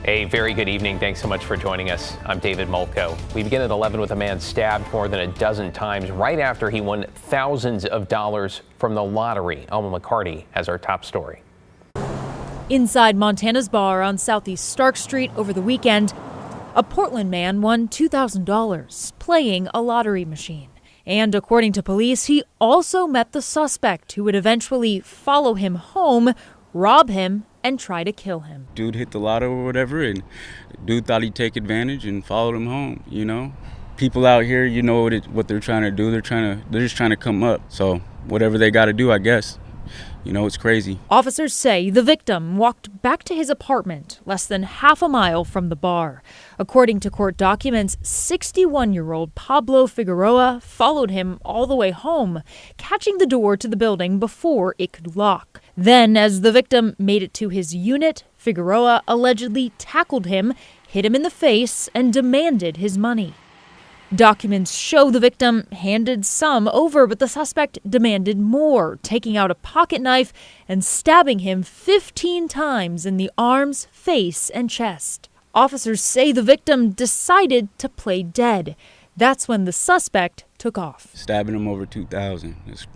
A very good evening. Thanks so much for joining us. I'm David Molko. We begin at 11 with a man stabbed more than a dozen times right after he won thousands of dollars from the lottery. Elma McCarty has our top story. Inside Montana's bar on Southeast Stark Street over the weekend, a Portland man won $2,000 playing a lottery machine. And according to police, he also met the suspect who would eventually follow him home, rob him, and try to kill him. Dude hit the lotto or whatever, and dude thought he'd take advantage and followed him home, you know? People out here, you know what they're trying to do. They're just trying to come up. So whatever they got to do, I guess. You know, it's crazy. Officers say the victim walked back to his apartment less than half a mile from the bar. According to court documents, 61-year-old Pablo Figueroa followed him all the way home, catching the door to the building before it could lock. Then, as the victim made it to his unit, Figueroa allegedly tackled him, hit him in the face, and demanded his money. Documents show the victim handed some over, but the suspect demanded more, taking out a pocket knife and stabbing him 15 times in the arms, face, and chest. Officers say the victim decided to play dead. That's when the suspect took off. Stabbing him over 2,000.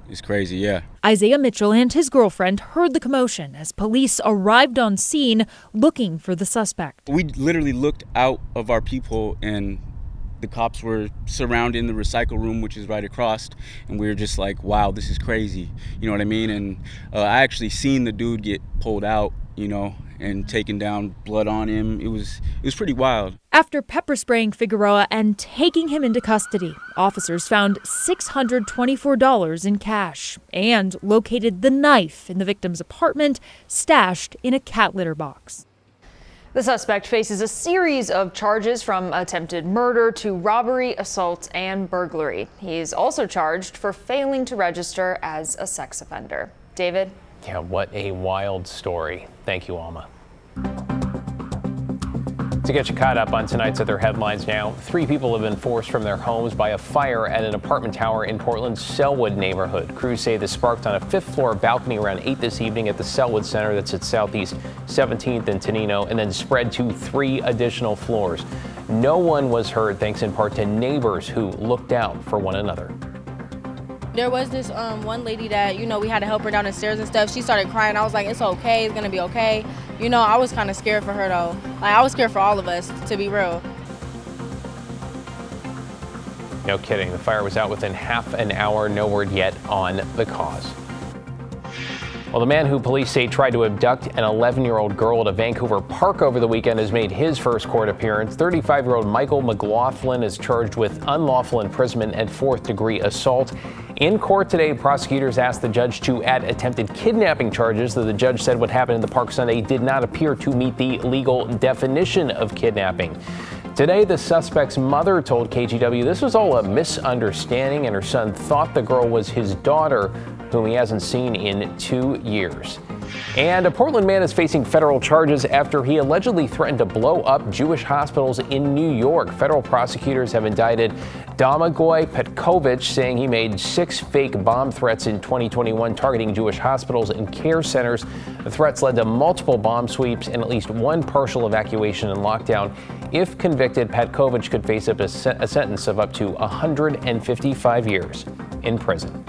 It's crazy, yeah. Isaiah Mitchell and his girlfriend heard the commotion as police arrived on scene looking for the suspect. We literally looked out of our peephole and the cops were surrounding the recycle room, which is right across, and we were just like, wow, this is crazy. You know what I mean? And I actually seen the dude get pulled out, you know, and taken down, blood on him. It was pretty wild. After pepper spraying Figueroa and taking him into custody, officers found $624 in cash and located the knife in the victim's apartment, stashed in a cat litter box. The suspect faces a series of charges from attempted murder to robbery, assault, and burglary. He's also charged for failing to register as a sex offender. David? Yeah, what a wild story. Thank you, Alma. To get you caught up on tonight's other headlines now, 3 people have been forced from their homes by a fire at an apartment tower in Portland's Sellwood neighborhood. Crews say this sparked on a 5th floor balcony around 8 this evening at the Sellwood Center that's at Southeast 17th and Tenino, and then spread to 3 additional floors. No one was hurt thanks in part to neighbors who looked out for one another. There was this one lady that, you know, we had to help her down the stairs and stuff. She started crying. I was like, it's okay. It's going to be okay. You know, I was kind of scared for her, though. Like, I was scared for all of us, to be real. No kidding. The fire was out within half an hour. No word yet on the cause. Well, the man who police say tried to abduct an 11-year-old girl at a Vancouver park over the weekend has made his first court appearance. 35-year-old Michael McLaughlin is charged with unlawful imprisonment and 4th-degree assault. In court today, prosecutors asked the judge to add attempted kidnapping charges, though the judge said what happened in the park Sunday did not appear to meet the legal definition of kidnapping. Today, the suspect's mother told KGW this was all a misunderstanding and her son thought the girl was his daughter, whom he hasn't seen in 2 years. And a Portland man is facing federal charges after he allegedly threatened to blow up Jewish hospitals in New York. Federal prosecutors have indicted Domagoy Petkovich, saying he made 6 fake bomb threats in 2021 targeting Jewish hospitals and care centers. The threats led to multiple bomb sweeps and at least 1 partial evacuation and lockdown. If convicted, Petkovich could face up a sentence of up to 155 years in prison.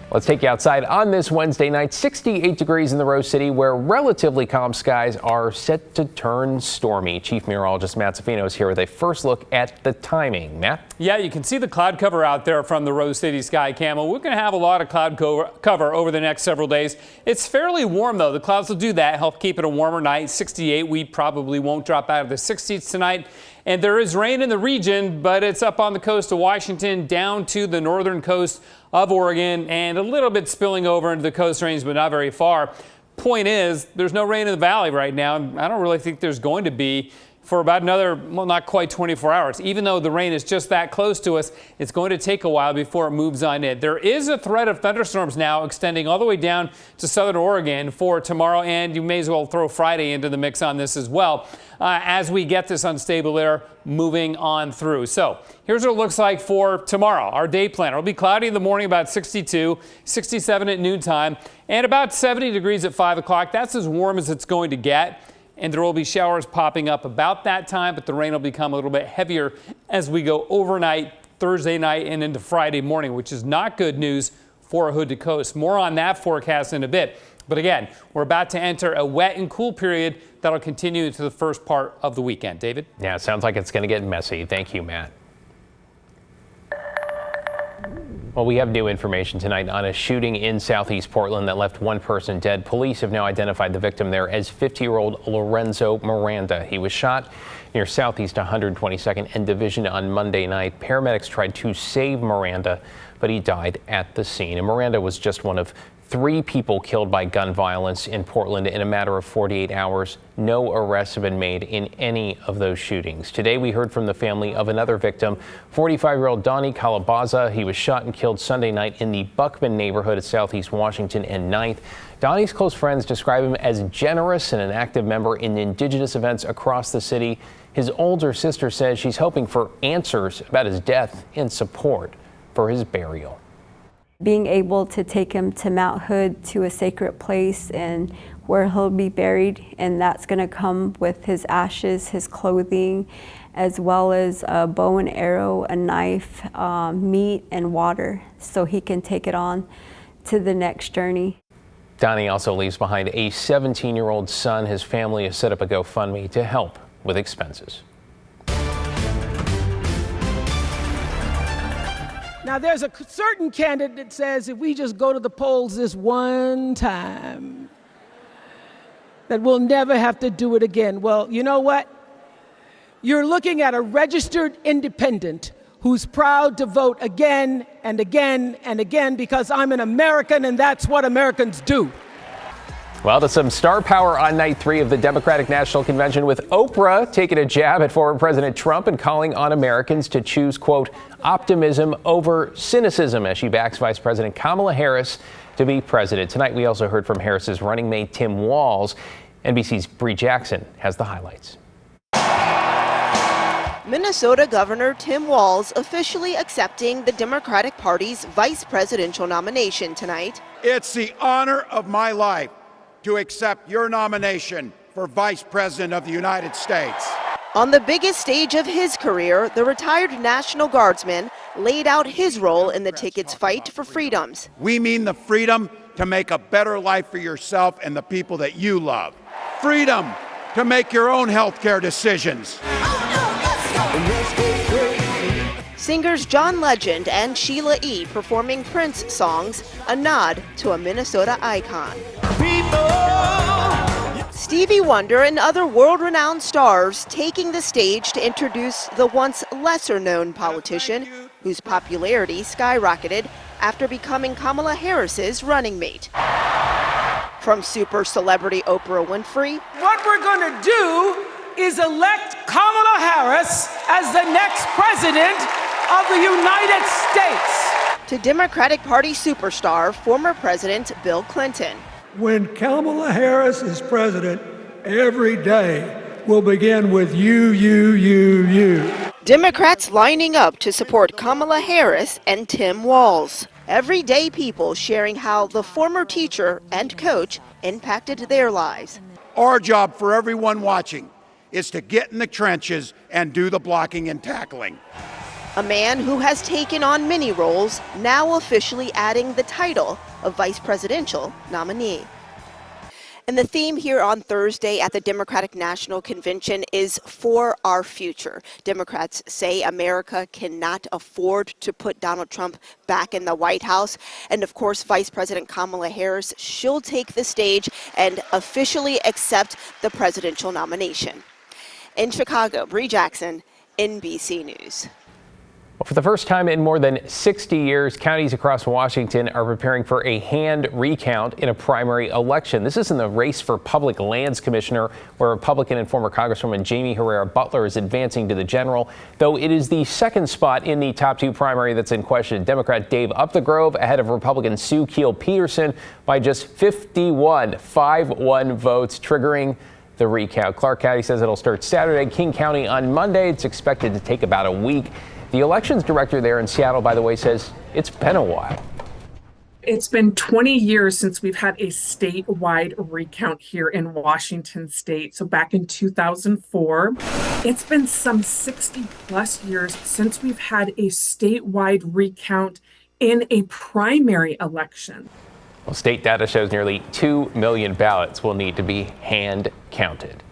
Let's take you outside on this Wednesday night. 68 degrees in the Rose City, where relatively calm skies are set to turn stormy. Chief Meteorologist Matt Zafino is here with a first look at the timing. Matt? Yeah, you can see the cloud cover out there from the Rose City Sky Camo. We're going to have a lot of cloud cover over the next several days. It's fairly warm, though. The clouds will do that, help keep it a warmer night. 68, we probably won't drop out of the 60s tonight. And there is rain in the region, but it's up on the coast of Washington down to the northern coast of Oregon and a little bit spilling over into the coast range, but not very far. Point is, there's no rain in the valley right now. I don't really think there's going to be for about another, well, not quite 24 hours. Even though the rain is just that close to us, it's going to take a while before it moves on in. There is a threat of thunderstorms now extending all the way down to southern Oregon for tomorrow, and you may as well throw Friday into the mix on this as well as we get this unstable air moving on through. So here's what it looks like for tomorrow. Our day planner will be cloudy in the morning, about 62, 67 at noontime, and about 70 degrees at 5 o'clock. That's as warm as it's going to get. and there will be showers popping up about that time, but the rain will become a little bit heavier as we go overnight Thursday night and into Friday morning, which is not good news for hood to coast. More on that forecast in a bit. But again, we're about to enter a wet and cool period that'll continue into the first part of the weekend. David? Yeah, it sounds like it's going to get messy. Thank you, Matt. Well, we have new information tonight on a shooting in southeast Portland that left one person dead. Police have now identified the victim there as 50-year-old Lorenzo Miranda. He was shot near southeast 122nd and Division on Monday night. Paramedics tried to save Miranda, but he died at the scene. And Miranda was just one of 3 people killed by gun violence in Portland in a matter of 48 hours. No arrests have been made in any of those shootings. Today, we heard from the family of another victim, 45-year-old Donnie Calabaza. He was shot and killed Sunday night in the Buckman neighborhood at Southeast Washington and 9th. Donnie's close friends describe him as generous and an active member in indigenous events across the city. His older sister says she's hoping for answers about his death and support for his burial. Being able to take him to Mount Hood, to a sacred place, and where he'll be buried, and that's going to come with his ashes, his clothing, as well as a bow and arrow, a knife, meat, and water, so he can take it on to the next journey. Donnie also leaves behind a 17-year-old son. His family has set up a GoFundMe to help with expenses. Now, there's a certain candidate that says if we just go to the polls this one time, that we'll never have to do it again. Well, you know what? You're looking at a registered independent who's proud to vote again and again and again because I'm an American and that's what Americans do. Well, to some star power on night 3 of the Democratic National Convention, with Oprah taking a jab at former President Trump and calling on Americans to choose, quote, optimism over cynicism as she backs Vice President Kamala Harris to be president. Tonight, we also heard from Harris's running mate, Tim Walz. NBC's Bree Jackson has the highlights. Minnesota Governor Tim Walz officially accepting the Democratic Party's vice presidential nomination tonight. It's the honor of my life to accept your nomination for Vice President of the United States. On the biggest stage of his career, the retired National Guardsman laid out his role in the ticket's fight for freedoms. We mean the freedom to make a better life for yourself and the people that you love. Freedom to make your own health care decisions. Singers John Legend and Sheila E. performing Prince songs, a nod to a Minnesota icon. Stevie Wonder and other world-renowned stars taking the stage to introduce the once lesser-known politician whose popularity skyrocketed after becoming Kamala Harris's running mate. From super celebrity Oprah Winfrey, What we're going to do is elect Kamala Harris as the next president of the United States, to Democratic Party superstar former President Bill Clinton. When Kamala Harris is president, every day will begin with you. Democrats lining up to support Kamala Harris and Tim Walz. Everyday people sharing how the former teacher and coach impacted their lives. Our job for everyone watching is to get in the trenches and do the blocking and tackling. A man who has taken on many roles, now officially adding the title of vice presidential nominee. And the theme here on Thursday at the Democratic National Convention is For Our Future. Democrats say America cannot afford to put Donald Trump back in the White House. And of course, Vice President Kamala Harris, she'll take the stage and officially accept the presidential nomination. In Chicago, Bree Jackson, NBC News. Well, for the first time in more than 60 years, counties across Washington are preparing for a hand recount in a primary election. This is in the race for Public Lands Commissioner, where Republican and former Congresswoman Jamie Herrera Butler is advancing to the general, though it is the second spot in the top 2 primary that's in question. Democrat Dave Upthegrove ahead of Republican Sue Keel Peterson by just 51 votes, triggering the recount. Clark County says it'll start Saturday. King County on Monday. It's expected to take about a week. The elections director there in Seattle, by the way, says it's been a while. It's been 20 years since we've had a statewide recount here in Washington state. So back in 2004, it's been some 60 plus years since we've had a statewide recount in a primary election. Well, state data shows nearly 2 million ballots will need to be hand counted.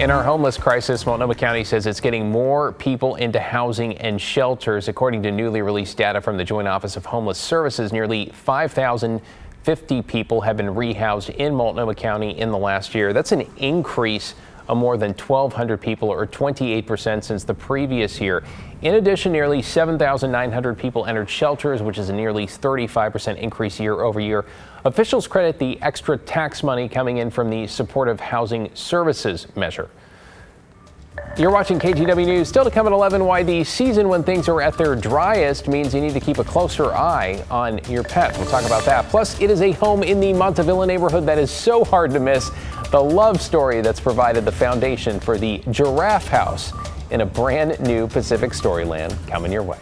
In our homeless crisis, Multnomah County says it's getting more people into housing and shelters. According to newly released data from the Joint Office of Homeless Services, nearly 5,050 people have been rehoused in Multnomah County in the last year. That's an increase of more than 1,200 people, or 28% since the previous year. In addition, nearly 7,900 people entered shelters, which is a nearly 35% increase year over year. Officials credit the extra tax money coming in from the Supportive Housing Services measure. You're watching KGW News. Still to come at 11, why the season when things are at their driest means you need to keep a closer eye on your pet. We'll talk about that. Plus, it is a home in the Montevilla neighborhood that is so hard to miss. The love story that's provided the foundation for the Giraffe House in a brand new Pacific Storyland coming your way.